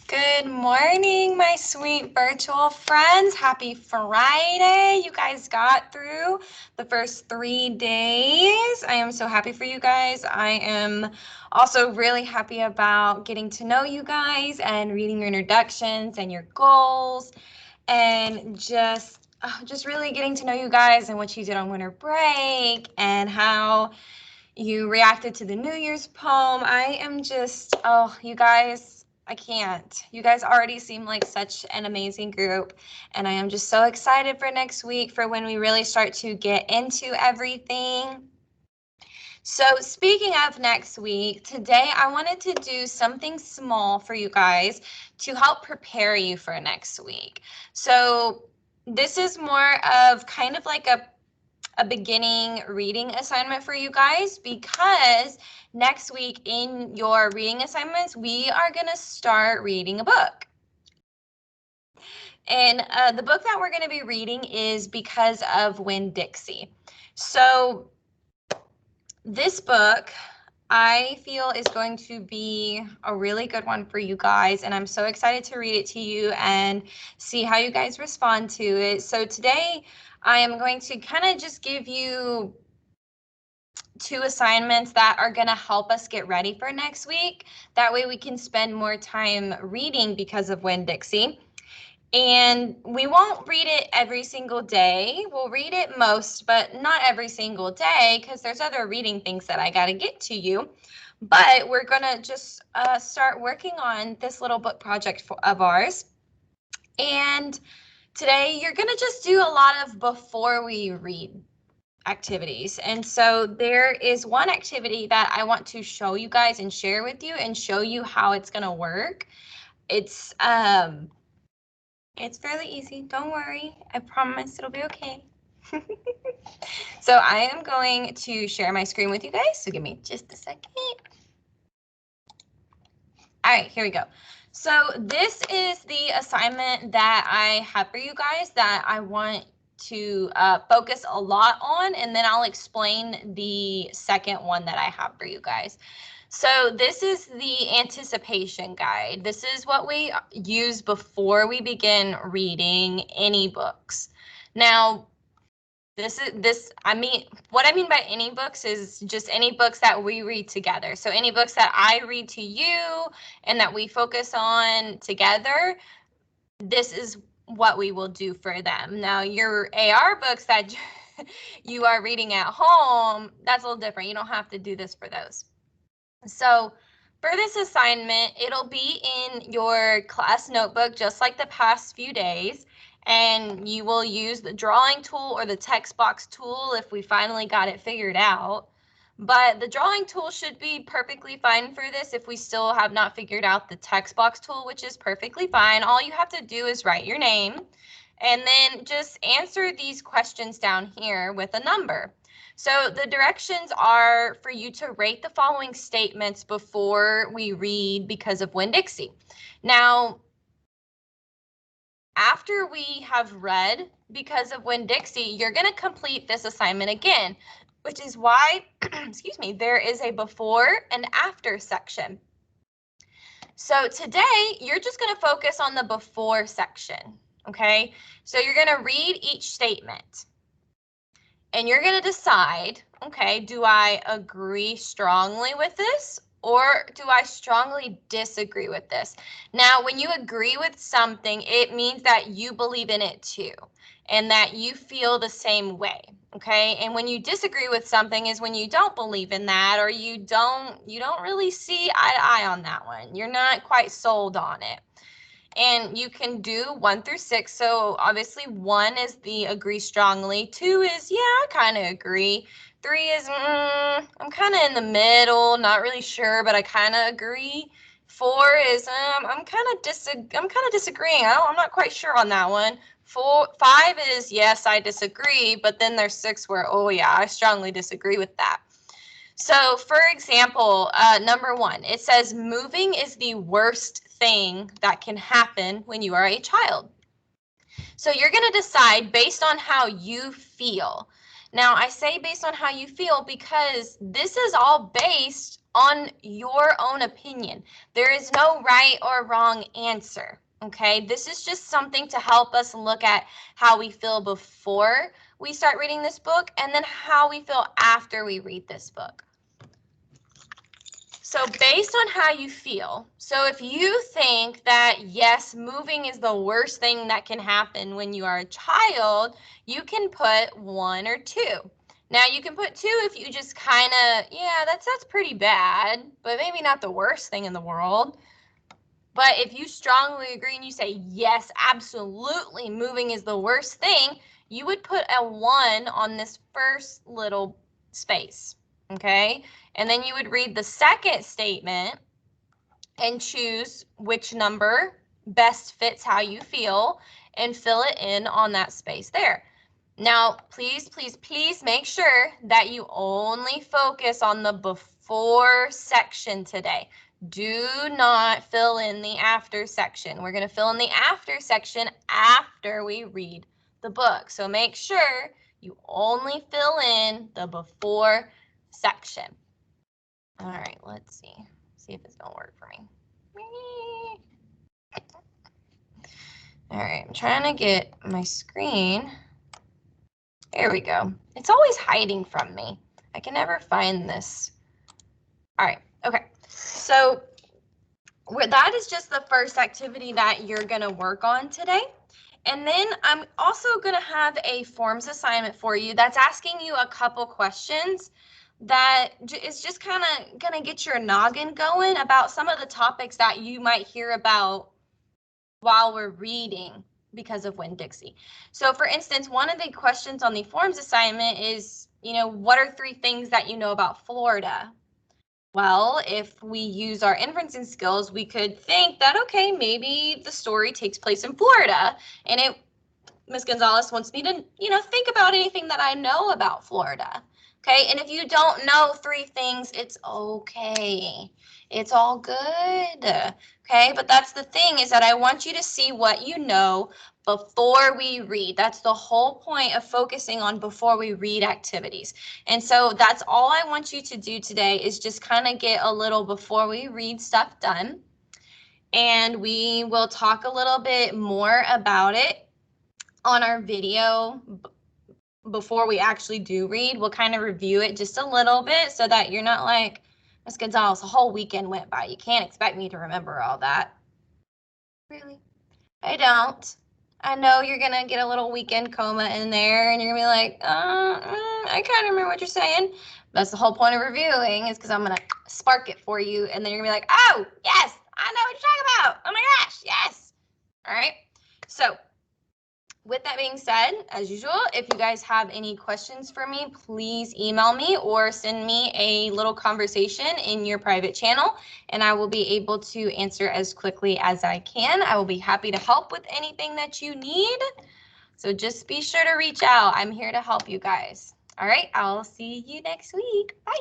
Good morning, my sweet virtual friends. Happy Friday. You guys got through the first 3 days. I am so happy for you guys. I am also really happy about getting to know you guys and reading your introductions and your goals and just really getting to know you guys and what you did on winter break and how you reacted to the New Year's poem. I am just, you guys, I can't. You guys already seem like such an amazing group, and I am just so excited for next week for when we really start to get into everything. So speaking of next week, today I wanted to do something small for you guys to help prepare you for next week. So this is more of kind of like a beginning reading assignment for you guys, because next week in your reading assignments, we are going to start reading a book. And the book that we're going to be reading is Because of Winn-Dixie. So this book, I feel, is going to be a really good one for you guys, and I'm so excited to read it to you and see how you guys respond to it. So today I am going to kind of just give you 2 assignments that are going to help us get ready for next week. That way we can spend more time reading Because of Winn-Dixie. And we won't read it every single day. We'll read it most, but not every single day, because there's other reading things that I got to get to you. But we're going to just start working on this little book project of ours. And today you're going to just do a lot of before we read activities. And so there is one activity that I want to show you guys and share with you and show you how it's going to work. It's fairly easy. Don't worry. I promise it'll be okay. So I am going to share my screen with you guys. So give me just a second. All right, here we go. So this is the assignment that I have for you guys that I want to focus a lot on, and then I'll explain the second one that I have for you guys. So this is the anticipation guide. This is what we use before we begin reading any books. Now, what I mean by any books is just any books that we read together. So any books that I read to you and that we focus on together, this is what we will do for them. Now, your AR books that you are reading at home, that's a little different. You don't have to do this for those. So for this assignment, it'll be in your class notebook, just like the past few days. And you will use the drawing tool or the text box tool if we finally got it figured out. But the drawing tool should be perfectly fine for this if we still have not figured out the text box tool, which is perfectly fine. All you have to do is write your name and then just answer these questions down here with a number. So the directions are for you to rate the following statements before we read Because of Winn-Dixie. Now, after we have read Because of Winn-Dixie, you're going to complete this assignment again, which is why, excuse me, there is a before and after section. So today, you're just going to focus on the before section, okay? So you're going to read each statement. And you're going to decide, okay, do I agree strongly with this or do I strongly disagree with this? Now, when you agree with something, it means that you believe in it too and that you feel the same way, okay? And when you disagree with something is when you don't believe in that or you don't really see eye to eye on that one. You're not quite sold on it. And you can do 1 through 6. So obviously 1 is the agree strongly. 2 is, yeah, I kind of agree. 3 is, I'm kind of in the middle, not really sure, but I kind of agree. 4 is, I'm kind of disagreeing. I'm not quite sure on that one. 5 is, yes, I disagree. But then there's 6 where, oh yeah, I strongly disagree with that. So for example, number 1, it says moving is the worst thing that can happen when you are a child. So you're going to decide based on how you feel. Now, I say based on how you feel because this is all based on your own opinion. There is no right or wrong answer, okay? This is just something to help us look at how we feel before we start reading this book and then how we feel after we read this book. So based on how you feel, so if you think that, yes, moving is the worst thing that can happen when you are a child, you can put 1 or 2. Now you can put 2 if you just kind of, yeah, that's pretty bad, but maybe not the worst thing in the world. But if you strongly agree and you say, yes, absolutely, moving is the worst thing, you would put a 1 on this first little space, okay? And then you would read the second statement and choose which number best fits how you feel and fill it in on that space there. Now, please, please, please make sure that you only focus on the before section today. Do not fill in the after section. We're going to fill in the after section after we read the book. So make sure you only fill in the before section. All right, let's see if it's gonna work for me. All right, I'm trying to get my screen. There we go. It's always hiding from me. I can never find this. All right, okay. So that is just the first activity that you're gonna work on today. And then I'm also gonna have a forms assignment for you that's asking you a couple questions that is just kind of going to get your noggin going about some of the topics that you might hear about while we're reading because of Winn-Dixie. So for instance, one of the questions on the forms assignment is, what are 3 things that you know about Florida? Well, if we use our inferencing skills, we could think that, okay, maybe the story takes place in Florida, and Ms. Gonzalez wants me to, think about anything that I know about Florida. Okay, and if you don't know 3 things, it's okay. It's all good. Okay, but that's the thing, is that I want you to see what you know before we read. That's the whole point of focusing on before we read activities. And so that's all I want you to do today, is just kind of get a little before we read stuff done. And we will talk a little bit more about it on our video before we actually do read. We'll kind of review it just a little bit so that you're not like, Ms. Gonzalez, a whole weekend went by. You can't expect me to remember all that. Really? I don't. I know you're going to get a little weekend coma in there and you're going to be like, I kind of remember what you're saying. That's the whole point of reviewing, is because I'm going to spark it for you. And then you're going to be like, oh, yes, I know what you're talking about. Oh my gosh, yes. All right. So with that being said, as usual, if you guys have any questions for me, please email me or send me a little conversation in your private channel, and I will be able to answer as quickly as I can. I will be happy to help with anything that you need. So just be sure to reach out. I'm here to help you guys. All right, I'll see you next week. Bye.